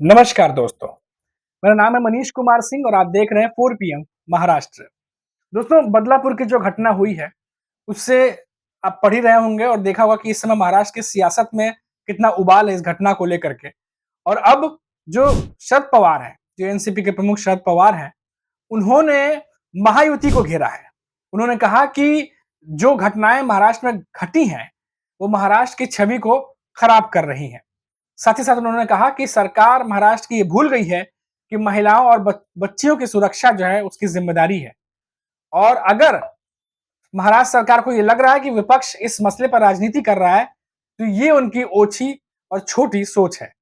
नमस्कार दोस्तों, मेरा नाम है मनीष कुमार सिंह और आप देख रहे हैं 4 पीएम महाराष्ट्र। दोस्तों, बदलापुर की जो घटना हुई है, उससे आप पढ़ ही रहे होंगे और देखा होगा कि इस समय महाराष्ट्र की सियासत में कितना उबाल है इस घटना को लेकर के। और अब जो शरद पवार हैं, जो एनसीपी के प्रमुख शरद पवार हैं, उन्होंने महायुति को घेरा है। उन्होंने कहा कि जो घटनाएँ महाराष्ट्र में घटी हैं, वो महाराष्ट्र की छवि को खराब कर रही हैं। साथ ही साथ उन्होंने कहा कि सरकार महाराष्ट्र की ये भूल गई है कि महिलाओं और बच्चियों की सुरक्षा जो है उसकी जिम्मेदारी है। और अगर महाराष्ट्र सरकार को ये लग रहा है कि विपक्ष इस मसले पर राजनीति कर रहा है, तो ये उनकी ओछी और छोटी सोच है।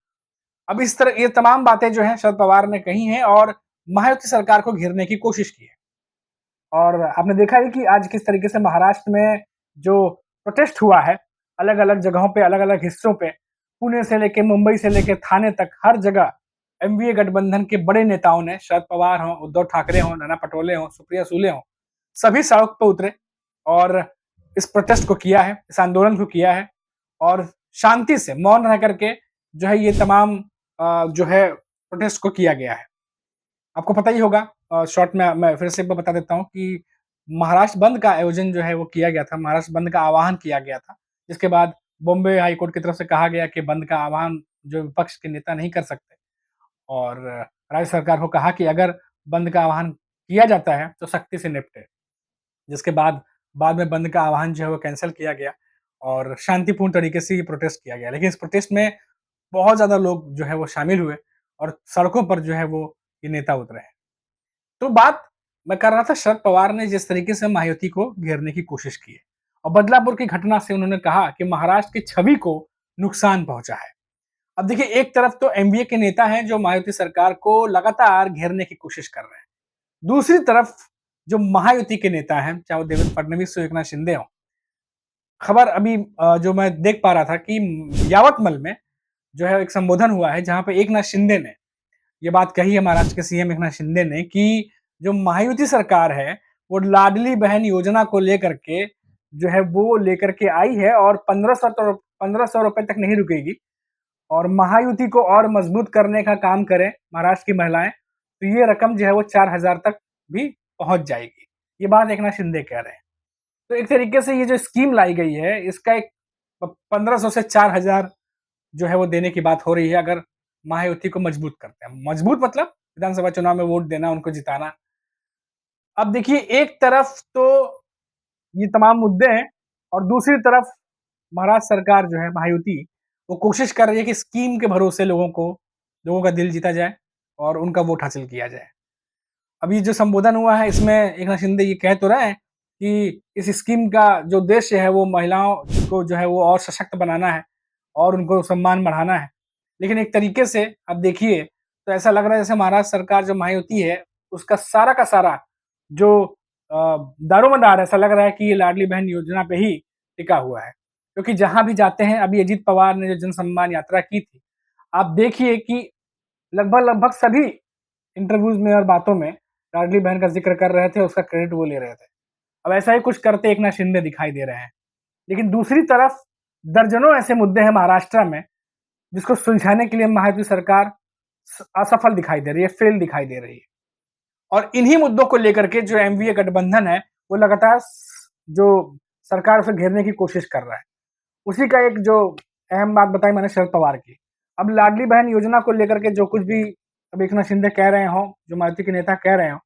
अब इस तरह ये तमाम बातें जो हैं शरद पवार ने कही हैं और महायुति सरकार को घेरने की कोशिश की है। और आपने देखा ही कि आज किस तरीके से महाराष्ट्र में जो प्रोटेस्ट हुआ है, अलग-अलग जगहों पे, अलग-अलग हिस्सों पे, पुणे से लेके मुंबई से लेके थाने तक हर जगह एनडीए गठबंधन के बड़े नेताओं ने, शरद पवार हों, उद्धव ठाकरे हों, नाना पटोले हों, सुप्रिया सुले हों, सभी सड़क पे उतरे और इस प्रोटेस्ट को किया है, इस आंदोलन को किया है और शांति से मौन रह करके जो है ये तमाम जो है प्रोटेस्ट को किया गया है। आपको पता ही होगा, शॉर्ट में मैं फिर से एक बार बता देता हूँ कि महाराष्ट्र बंद का आयोजन जो है वो किया गया था, महाराष्ट्र बंद का आह्वान किया गया था। जिसके बाद बॉम्बे हाई कोर्ट की तरफ से कहा गया कि बंद का आह्वान जो विपक्ष के नेता नहीं कर सकते और राज्य सरकार को कहा कि अगर बंद का आह्वान किया जाता है तो सख्ती से निपटे। जिसके बाद बाद में बंद का आह्वान जो है वो कैंसल किया गया और शांतिपूर्ण तरीके से ये प्रोटेस्ट किया गया। लेकिन इस प्रोटेस्ट में बहुत ज़्यादा लोग जो है वो शामिल हुए और सड़कों पर जो है वो ये नेता उतरे हैं। तो बात मैं कर रहा था शरद पवार ने जिस तरीके से महायुति को घेरने की कोशिश की है और बदलापुर की घटना से उन्होंने कहा कि महाराष्ट्र की छवि को नुकसान पहुंचा है। अब देखिए, एक तरफ तो एमवीए के नेता हैं जो महायुति सरकार को लगातार घेरने की कोशिश कर रहे हैं। दूसरी तरफ जो महायुति के नेता हैं, चाहे वो देवेंद्र फडणवीस हो, एकनाथ शिंदे हो, खबर अभी जो मैं देख पा रहा था कि यावतमल में जो है एक संबोधन हुआ है जहां पे एकनाथ शिंदे ने ये बात कही है, महाराष्ट्र के सीएम एकनाथ शिंदे ने, कि जो महायुति सरकार है वो लाडली बहन योजना को लेकर के जो है वो लेकर के आई है और 1500 रुपए तक नहीं रुकेगी और महायुति को और मजबूत करने का काम करें महाराष्ट्र की महिलाएं तो ये रकम जो है वो 4000 तक भी पहुंच जाएगी। ये बात एकनाथ शिंदे कह रहे हैं। तो एक तरीके से ये जो स्कीम लाई गई है इसका एक 1500 से 4000 जो है वो देने की बात हो रही है अगर महायुति को मजबूत करते हैं। मजबूत मतलब विधानसभा चुनाव में वोट देना, उनको जिताना। अब देखिए, एक तरफ तो ये तमाम मुद्दे हैं और दूसरी तरफ महाराष्ट्र सरकार जो है महायुति, वो कोशिश कर रही है कि स्कीम के भरोसे लोगों का दिल जीता जाए और उनका वोट हासिल किया जाए। अभी जो संबोधन हुआ है इसमें एकनाथ शिंदे ये कह तो रहे हैं कि इस स्कीम का जो उद्देश्य है वो महिलाओं को जो है वो और सशक्त बनाना है और उनको सम्मान बढ़ाना है। लेकिन एक तरीके से अब देखिए तो ऐसा लग रहा है जैसे महाराष्ट्र सरकार जो महायुति है उसका सारा का सारा जो दारोमदार ऐसा लग रहा है कि ये लाडली बहन योजना पे ही टिका हुआ है। क्योंकि जहाँ भी जाते हैं, अभी अजीत पवार ने जो जन सम्मान यात्रा की थी, आप देखिए कि लगभग सभी इंटरव्यूज में और बातों में लाडली बहन का जिक्र कर रहे थे, उसका क्रेडिट वो ले रहे थे। अब ऐसा ही कुछ करते एकनाथ शिंदे दिखाई दे रहे हैं। लेकिन दूसरी तरफ दर्जनों ऐसे मुद्दे हैं महाराष्ट्र में जिसको सुलझाने के लिए महायुति सरकार असफल दिखाई दे रही है, फेल दिखाई दे रही है। और इन्हीं मुद्दों को लेकर के जो एमवीए गठबंधन है वो लगातार जो सरकार उसे घेरने की कोशिश कर रहा है। उसी का एक जो अहम बात बताई मैंने शरद पवार की। अब लाडली बहन योजना को लेकर के जो कुछ भी अब एकनाथ शिंदे कह रहे हो, जो महायुति के नेता कह रहे हो,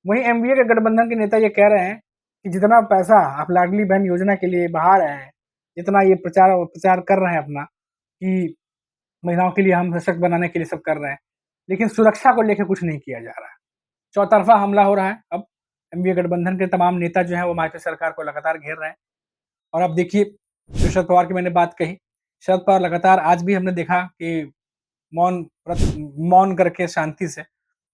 वहीं एमवीए के गठबंधन के नेता ये कह रहे हैं कि जितना पैसा आप लाडली बहन योजना के लिए बहा रहे हैं, जितना ये प्रचार प्रचार कर रहे हैं अपना कि महिलाओं के लिए हम सशक्त बनाने के लिए सब कर रहे हैं, लेकिन सुरक्षा को लेकर कुछ नहीं किया जा रहा है। चौतरफा हमला हो रहा है। अब एनडीए गठबंधन के तमाम नेता जो हैं वो महायुति सरकार को लगातार घेर रहे हैं। और अब देखिए, जो शरद पवार की मैंने बात कही, शरद पवार लगातार आज भी हमने देखा कि मौन करके शांति से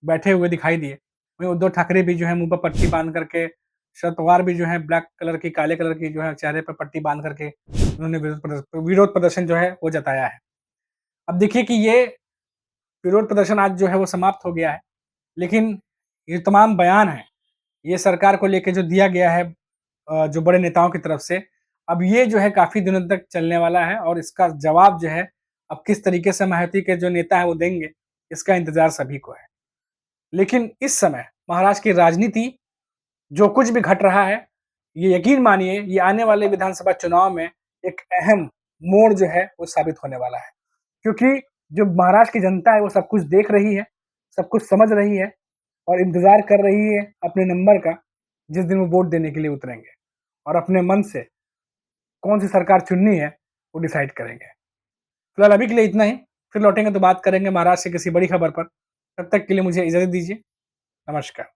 बैठे हुए दिखाई दिए। वहीं उद्धव ठाकरे भी जो है मुँह पर पट्टी बाँध करके, शरद पवार भी जो है ब्लैक कलर की, काले कलर की जो है चेहरे पे पट्टी बाँध करके उन्होंने विरोध प्रदर्शन जो है वो जताया है। अब देखिए कि ये विरोध प्रदर्शन आज जो है वो समाप्त हो गया है। लेकिन ये तमाम बयान हैं, ये सरकार को लेके जो दिया गया है जो बड़े नेताओं की तरफ से, अब ये जो है काफ़ी दिनों तक चलने वाला है और इसका जवाब जो है अब किस तरीके से महायुति के जो नेता हैं वो देंगे, इसका इंतज़ार सभी को है। लेकिन इस समय महाराष्ट्र की राजनीति जो कुछ भी घट रहा है, ये यकीन मानिए ये आने वाले विधानसभा चुनाव में एक अहम मोड़ जो है वो साबित होने वाला है। क्योंकि जो महाराष्ट्र की जनता है वो सब कुछ देख रही है, सब कुछ समझ रही है और इंतज़ार कर रही है अपने नंबर का, जिस दिन वो वोट देने के लिए उतरेंगे और अपने मन से कौन-सी सरकार चुननी है, वो डिसाइड करेंगे। फिलहाल अभी के लिए इतना ही, फिर लौटेंगे तो बात करेंगे महाराष्ट्र से किसी बड़ी खबर पर। तब तक के लिए मुझे इजाज़त दीजिए। नमस्कार।